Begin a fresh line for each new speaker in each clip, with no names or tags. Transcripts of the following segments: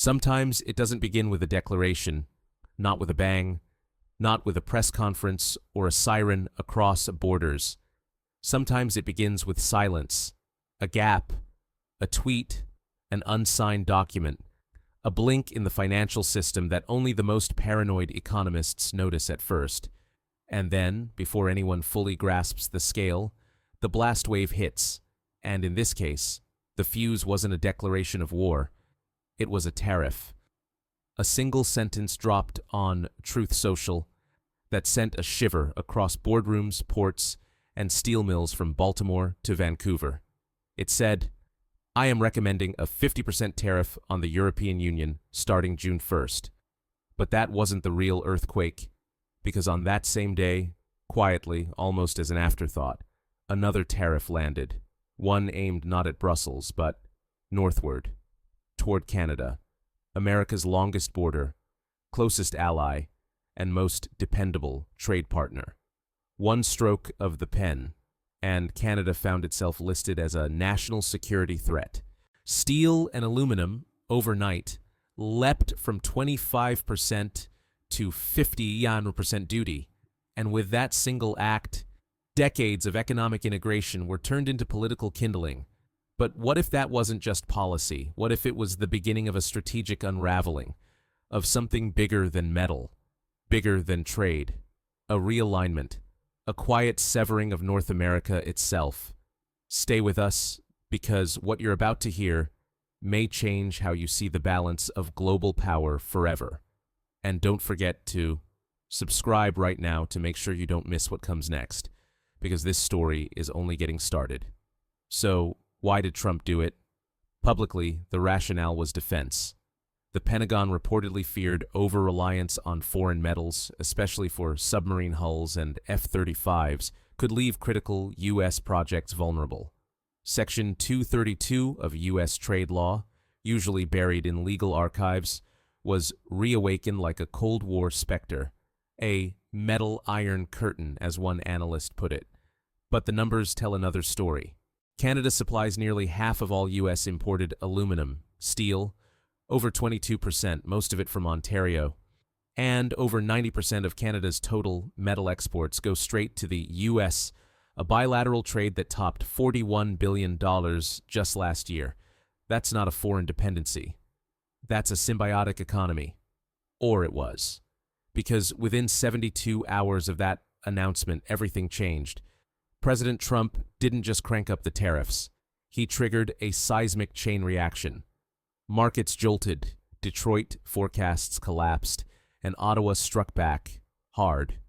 Sometimes it doesn't begin with a declaration, not with a bang, not with a press conference or a siren across borders. Sometimes it begins with silence, a gap, a tweet, an unsigned document, a blink in the financial system that only the most paranoid economists notice at first. And then, before anyone fully grasps the scale, the blast wave hits, and in this case, the fuse wasn't a declaration of war, it was a tariff. A single sentence dropped on Truth Social that sent a shiver across boardrooms, ports, and steel mills from Baltimore to Vancouver. It said, "I am recommending a 50% tariff on the European Union starting June 1st. But that wasn't the real earthquake, because on that same day, quietly, almost as an afterthought, another tariff landed, one aimed not at Brussels, but northward, toward Canada, America's longest border, closest ally, and most dependable trade partner. One stroke of the pen, and Canada found itself listed as a national security threat. Steel and aluminum, overnight, leapt from 25% to 50% duty, and with that single act, decades of economic integration were turned into political kindling. But what if that wasn't just policy? What if it was the beginning of a strategic unraveling, of something bigger than metal, bigger than trade, a realignment, a quiet severing of North America itself? Stay with us, because what you're about to hear may change how you see the balance of global power forever. And don't forget to subscribe right now to make sure you don't miss what comes next, because this story is only getting started. So, why did Trump do it? Publicly, the rationale was defense. The Pentagon reportedly feared over-reliance on foreign metals, especially for submarine hulls and F-35s, could leave critical U.S. projects vulnerable. Section 232 of U.S. trade law, usually buried in legal archives, was reawakened like a Cold War specter, a metal iron curtain, as one analyst put it. But the numbers tell another story. Canada supplies nearly half of all U.S. imported aluminum, steel, over 22%, most of it from Ontario, and over 90% of Canada's total metal exports go straight to the U.S., a bilateral trade that topped $41 billion just last year. That's not a foreign dependency. That's a symbiotic economy. Or it was. Because within 72 hours of that announcement, everything changed. President Trump didn't just crank up the tariffs. He triggered a seismic chain reaction. Markets jolted, Detroit forecasts collapsed, and Ottawa struck back, hard.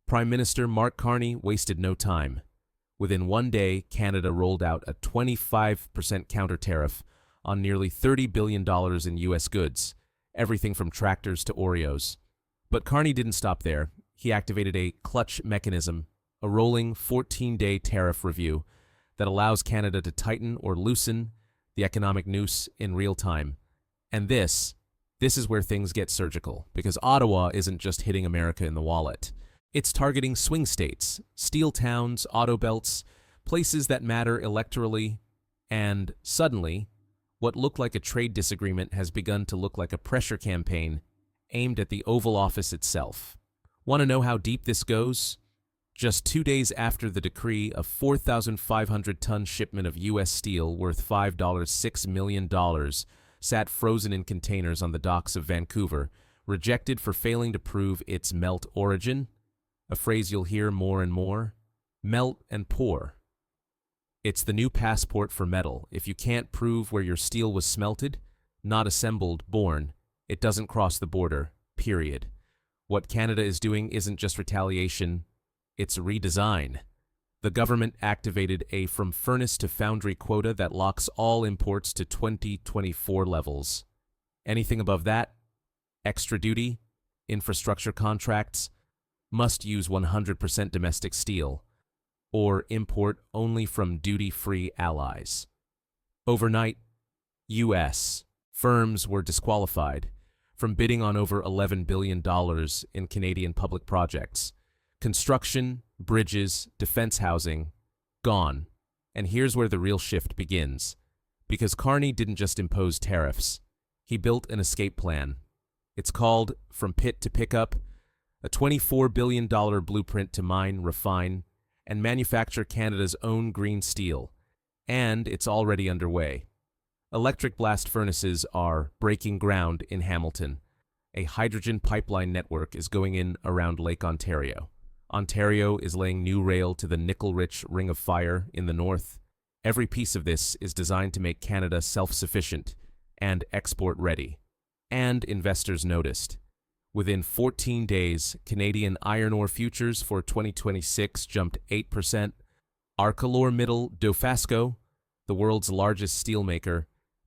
Prime Minister Mark Carney wasted no time. Within one day, Canada rolled out a 25% counter tariff on nearly $30 billion in U.S. goods, everything from tractors to Oreos. But Carney didn't stop there. He activated a clutch mechanism, a rolling 14-day tariff review that allows Canada to tighten or loosen the economic noose in real time. And this is where things get surgical, because Ottawa isn't just hitting America in the wallet. It's targeting swing states, steel towns, auto belts, places that matter electorally, and suddenly, what looked like a trade disagreement has begun to look like a pressure campaign aimed at the Oval Office itself. Want to know how deep this goes? Just 2 days after the decree, a 4,500-ton shipment of U.S. steel worth $5.6 million sat frozen in containers on the docks of Vancouver, rejected for failing to prove its melt origin, a phrase you'll hear more and more, melt and pour. It's the new passport for metal. If you can't prove where your steel was smelted, not assembled, born, it doesn't cross the border, period. What Canada is doing isn't just retaliation, it's redesign. The government activated a from furnace to foundry quota that locks all imports to 2024 levels. Anything above that, extra duty, infrastructure contracts, must use 100% domestic steel, or import only from duty-free allies. Overnight, U.S. firms were disqualified from bidding on over $11 billion in Canadian public projects. Construction, bridges, defense housing, gone. And here's where the real shift begins. Because Carney didn't just impose tariffs, He built an escape plan. It's called From Pit to Pickup, a $24 billion blueprint to mine, refine, and manufacture Canada's own green steel. And it's already underway. Electric blast furnaces are breaking ground in Hamilton. A hydrogen pipeline network is going in around Lake Ontario. Ontario is laying new rail to the nickel-rich Ring of Fire in the north. Every piece of this is designed to make Canada self-sufficient and export-ready. And investors noticed. Within 14 days, Canadian iron ore futures for 2026 jumped 8%. ArcelorMittal Dofasco, the world's largest steelmaker,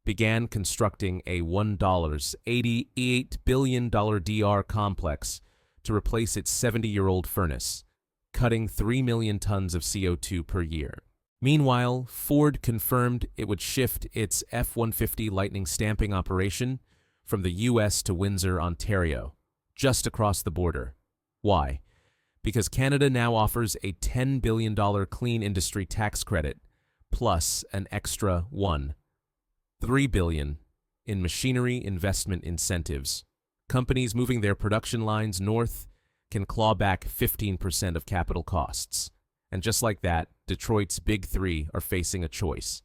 began constructing a $1.88 billion DR complex to replace its 70-year-old furnace, cutting 3 million tons of CO2 per year. Meanwhile, Ford confirmed it would shift its F-150 Lightning stamping operation from the U.S. to Windsor, Ontario, just across the border. Why? Because Canada now offers a $10 billion clean industry tax credit, plus an extra $3 billion in machinery investment incentives. Companies moving their production lines north can claw back 15% of capital costs. And just like that, Detroit's Big Three are facing a choice.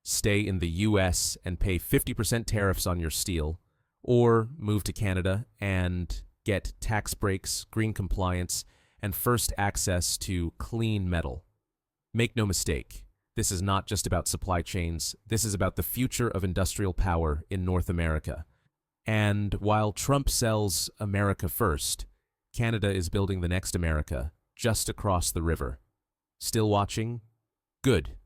Stay in the U.S. and pay 50% tariffs on your steel, or move to Canada and get tax breaks, green compliance, and first access to clean metal. Make no mistake, this is not just about supply chains, this is about the future of industrial power in North America. And while Trump sells America first, Canada is building the next America just across the river. Still watching? Good,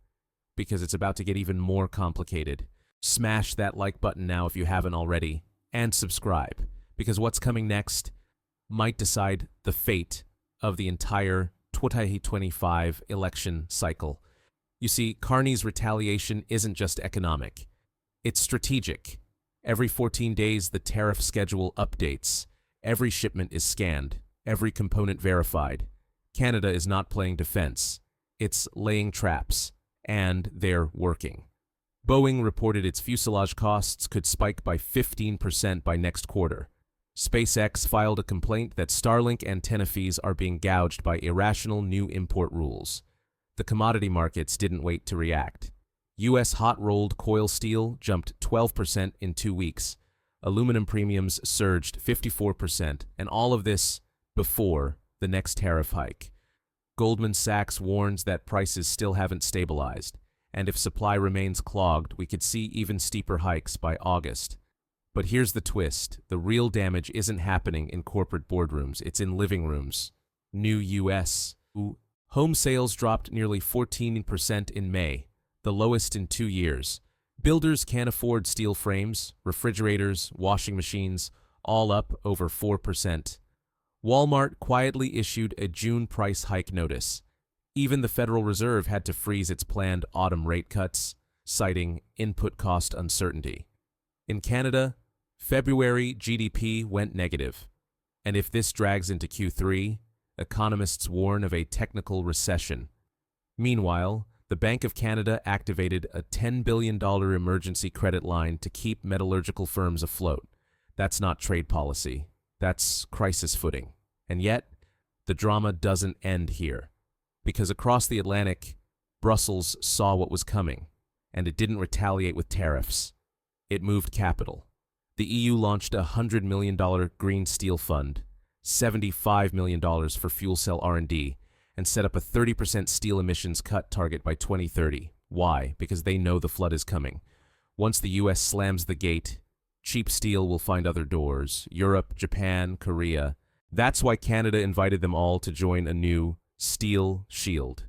because it's about to get even more complicated. Smash that like button now if you haven't already, and subscribe, because what's coming next might decide the fate of the entire 2025 election cycle. You see, Carney's retaliation isn't just economic. It's strategic. Every 14 days, the tariff schedule updates. Every shipment is scanned. Every component verified. Canada is not playing defense. It's laying traps. And they're working. Boeing reported its fuselage costs could spike by 15% by next quarter. SpaceX filed a complaint that Starlink antenna fees are being gouged by irrational new import rules. The commodity markets didn't wait to react. U.S. hot-rolled coil steel jumped 12% in 2 weeks. Aluminum premiums surged 54%, and all of this before the next tariff hike. Goldman Sachs warns that prices still haven't stabilized, and if supply remains clogged, we could see even steeper hikes by August. But here's the twist. The real damage isn't happening in corporate boardrooms, it's in living rooms. New U.S. home sales dropped nearly 14% in May, the lowest in 2 years. Builders can't afford steel frames, refrigerators, washing machines, all up over 4%. Walmart quietly issued a June price hike notice. Even the Federal Reserve had to freeze its planned autumn rate cuts, citing input cost uncertainty. In Canada, February GDP went negative. And if this drags into Q3, economists warn of a technical recession. Meanwhile, the Bank of Canada activated a $10 billion emergency credit line to keep metallurgical firms afloat. That's not trade policy. That's crisis footing. And yet, the drama doesn't end here. Because across the Atlantic, Brussels saw what was coming, and it didn't retaliate with tariffs. It moved capital. The EU launched a $100 million green steel fund, $75 million for fuel cell R&D, and set up a 30% steel emissions cut target by 2030. Why? Because they know the flood is coming. Once the US slams the gate, cheap steel will find other doors. Europe, Japan, Korea. That's why Canada invited them all to join a new Steel Shield,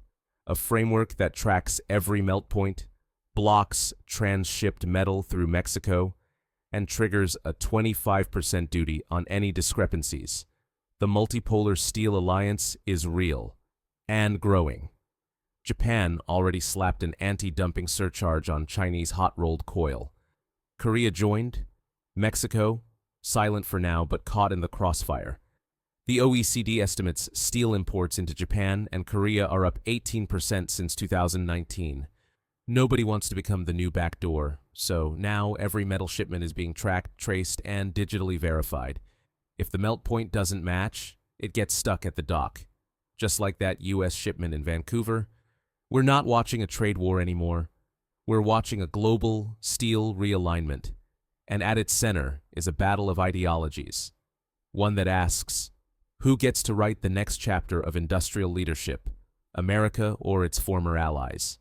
a framework that tracks every melt point, blocks transshipped metal through Mexico, and triggers a 25% duty on any discrepancies. The multipolar steel alliance is real and growing. Japan already slapped an anti-dumping surcharge on Chinese hot-rolled coil. Korea joined. Mexico, silent for now but caught in the crossfire. The OECD estimates steel imports into Japan and Korea are up 18% since 2019. Nobody wants to become the new backdoor, so now every metal shipment is being tracked, traced, and digitally verified. If the melt point doesn't match, it gets stuck at the dock. Just like that US shipment in Vancouver, we're not watching a trade war anymore. We're watching a global steel realignment. And at its center is a battle of ideologies. One that asks, who gets to write the next chapter of industrial leadership, America or its former allies?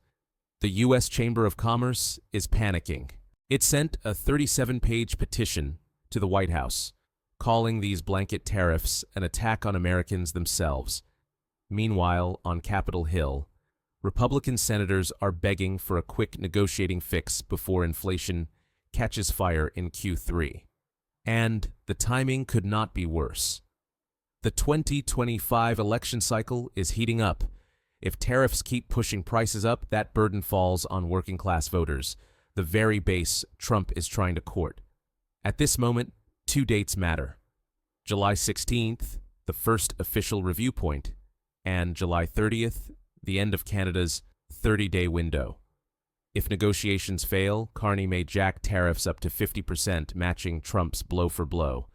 The U.S. Chamber of Commerce is panicking. It sent a 37-page petition to the White House, calling these blanket tariffs an attack on Americans themselves. Meanwhile, on Capitol Hill, Republican senators are begging for a quick negotiating fix before inflation catches fire in Q3. And the timing could not be worse. The 2025 election cycle is heating up. If tariffs keep pushing prices up, that burden falls on working-class voters, the very base Trump is trying to court. At this moment, two dates matter. July 16th, the first official review point, and July 30th, the end of Canada's 30-day window. If negotiations fail, Carney may jack tariffs up to 50%, matching Trump's blow for blow.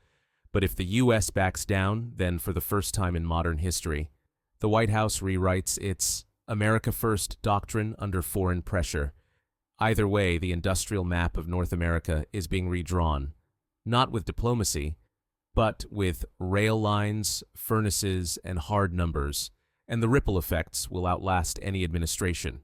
But if the U.S. backs down, then for the first time in modern history, the White House rewrites its America First doctrine under foreign pressure. Either way, the industrial map of North America is being redrawn, not with diplomacy, but with rail lines, furnaces, and hard numbers, and the ripple effects will outlast any administration.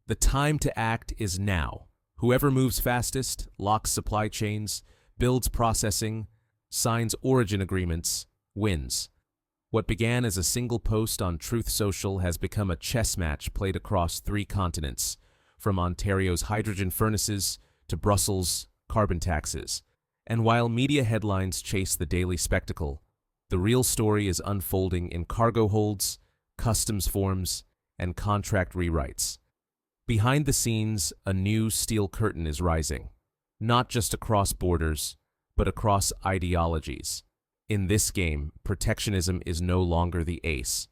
The time to act is now. Whoever moves fastest, locks supply chains, builds processing, signs origin agreements, wins. What began as a single post on Truth Social has become a chess match played across 3 continents, from Ontario's hydrogen furnaces to Brussels' carbon taxes. And while media headlines chase the daily spectacle, the real story is unfolding in cargo holds, customs forms, and contract rewrites. Behind the scenes, a new steel curtain is rising, not just across borders, but across ideologies. In this game, protectionism is no longer the ace.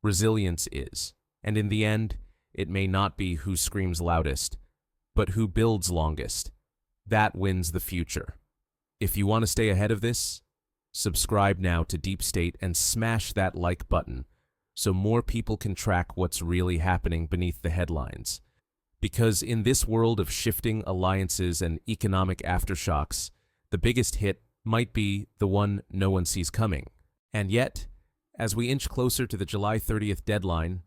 Resilience is. And in the end, it may not be who screams loudest, but who builds longest. That wins the future. If you want to stay ahead of this, subscribe now to Deep State and smash that like button so more people can track what's really happening beneath the headlines. Because in this world of shifting alliances and economic aftershocks, the biggest hit might be the one no one sees coming. And yet, as we inch closer to the July 30th deadline,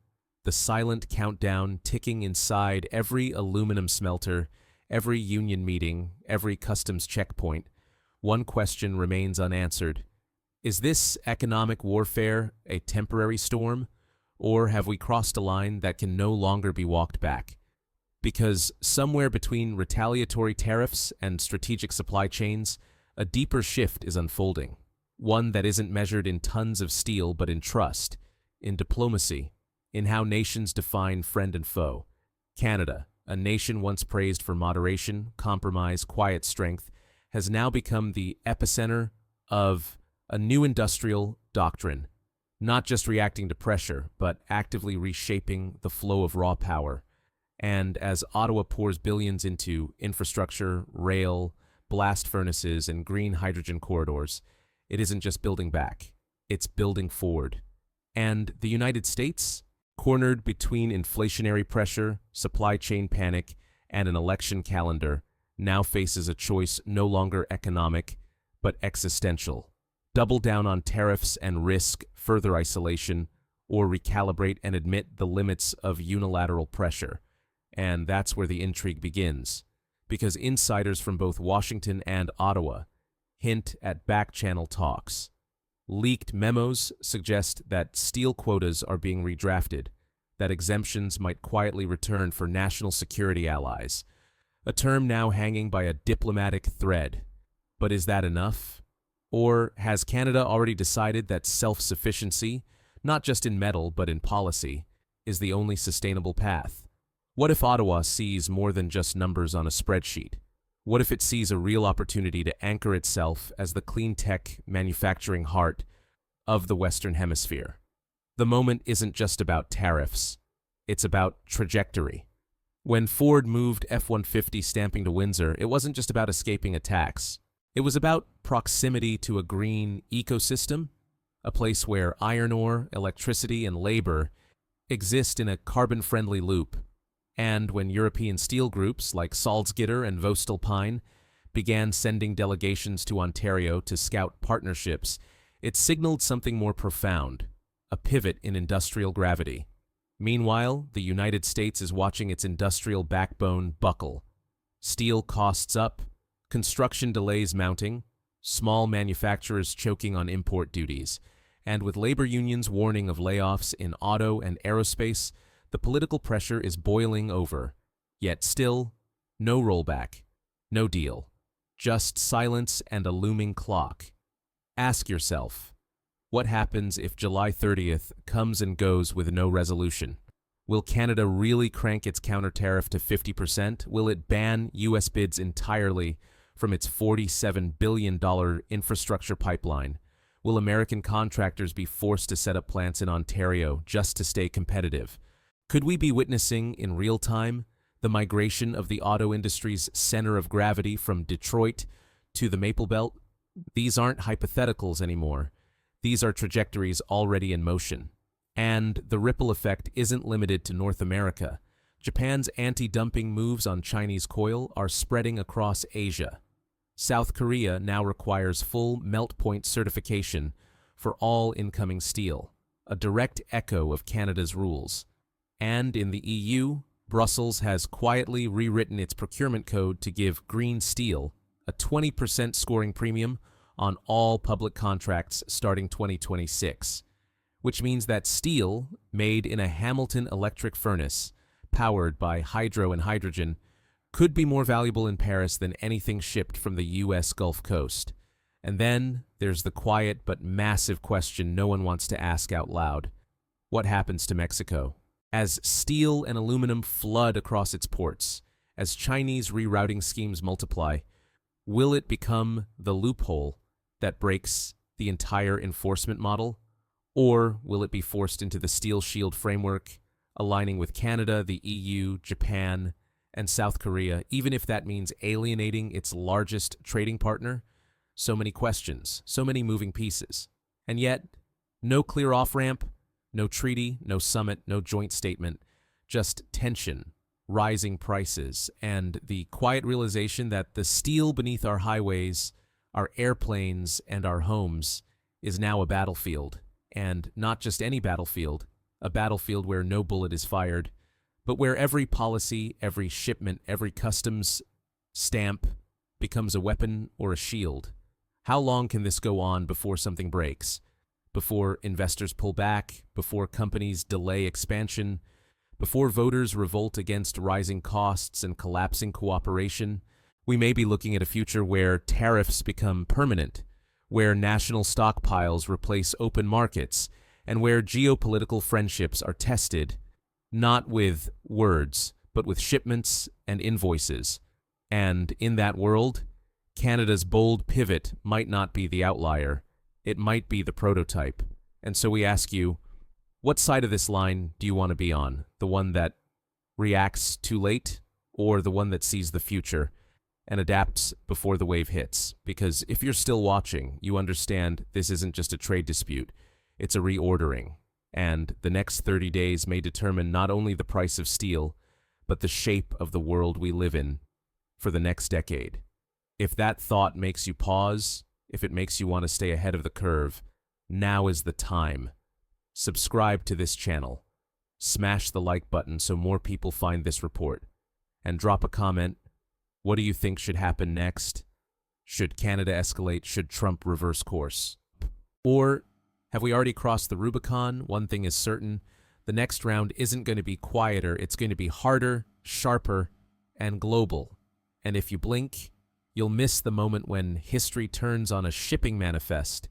the silent countdown ticking inside every aluminum smelter, every union meeting, every customs checkpoint, one question remains unanswered. Is this economic warfare a temporary storm, or have we crossed a line that can no longer be walked back? Because somewhere between retaliatory tariffs and strategic supply chains, a deeper shift is unfolding, one that isn't measured in tons of steel but in trust, in diplomacy, in how nations define friend and foe. Canada, a nation once praised for moderation, compromise, quiet strength, has now become the epicenter of a new industrial doctrine, not just reacting to pressure, but actively reshaping the flow of raw power. And as Ottawa pours billions into infrastructure, rail, blast furnaces, and green hydrogen corridors, it isn't just building back, it's building forward. And the United States, cornered between inflationary pressure, supply chain panic, and an election calendar, now faces a choice no longer economic, but existential. Double down on tariffs and risk further isolation, or recalibrate and admit the limits of unilateral pressure. And that's where the intrigue begins, because insiders from both Washington and Ottawa hint at back-channel talks. Leaked memos suggest that steel quotas are being redrafted, that exemptions might quietly return for national security allies, a term now hanging by a diplomatic thread. But is that enough? Or has Canada already decided that self-sufficiency, not just in metal but in policy, is the only sustainable path? What if Ottawa sees more than just numbers on a spreadsheet? What if it sees a real opportunity to anchor itself as the clean tech manufacturing heart of the Western Hemisphere? The moment isn't just about tariffs, it's about trajectory. When Ford moved F-150 stamping to Windsor, it wasn't just about escaping a tax. It was about proximity to a green ecosystem, a place where iron ore, electricity, and labor exist in a carbon-friendly loop. And when European steel groups like Salzgitter and Voestalpine began sending delegations to Ontario to scout partnerships, it signaled something more profound, a pivot in industrial gravity. Meanwhile, the United States is watching its industrial backbone buckle. Steel costs up, construction delays mounting, small manufacturers choking on import duties, and with labor unions warning of layoffs in auto and aerospace, the political pressure is boiling over. Yet still, no rollback, no deal, just silence and a looming clock. Ask yourself, what happens if July 30th comes and goes with no resolution? Will Canada really crank its counter-tariff to 50%? Will it ban U.S. bids entirely from its $47 billion infrastructure pipeline? Will American contractors be forced to set up plants in Ontario just to stay competitive? Could we be witnessing in real time the migration of the auto industry's center of gravity from Detroit to the Maple Belt? These aren't hypotheticals anymore. These are trajectories already in motion. And the ripple effect isn't limited to North America. Japan's anti-dumping moves on Chinese coal are spreading across Asia. South Korea now requires full melt point certification for all incoming steel, a direct echo of Canada's rules. And in the EU, Brussels has quietly rewritten its procurement code to give green steel a 20% scoring premium on all public contracts starting 2026, which means that steel made in a Hamilton electric furnace, powered by hydro and hydrogen, could be more valuable in Paris than anything shipped from the U.S. Gulf Coast. And then there's the quiet but massive question no one wants to ask out loud. What happens to Mexico? As steel and aluminum flood across its ports, as Chinese rerouting schemes multiply, will it become the loophole that breaks the entire enforcement model? Or will it be forced into the Steel Shield framework, aligning with Canada, the EU, Japan, and South Korea, even if that means alienating its largest trading partner? So many questions, so many moving pieces. And yet, no clear off-ramp, no treaty, no summit, no joint statement, just tension, rising prices, and the quiet realization that the steel beneath our highways, our airplanes, and our homes is now a battlefield. And not just any battlefield, a battlefield where no bullet is fired, but where every policy, every shipment, every customs stamp becomes a weapon or a shield. How long can this go on before something breaks? Before investors pull back, before companies delay expansion, before voters revolt against rising costs and collapsing cooperation? We may be looking at a future where tariffs become permanent, where national stockpiles replace open markets, and where geopolitical friendships are tested, not with words, but with shipments and invoices. And in that world, Canada's bold pivot might not be the outlier. It might be the prototype. And so we ask you, what side of this line do you want to be on? The one that reacts too late, or the one that sees the future and adapts before the wave hits? Because if you're still watching, you understand this isn't just a trade dispute, it's a reordering. And the next 30 days may determine not only the price of steel, but the shape of the world we live in for the next decade. If that thought makes you pause, if it makes you want to stay ahead of the curve, now is the time. Subscribe to this channel. Smash the like button so more people find this report. And drop a comment. What do you think should happen next? Should Canada escalate? Should Trump reverse course? Or have we already crossed the Rubicon? One thing is certain. The next round isn't going to be quieter. It's going to be harder, sharper, and global. And if you blink, you'll miss the moment when history turns on a shipping manifest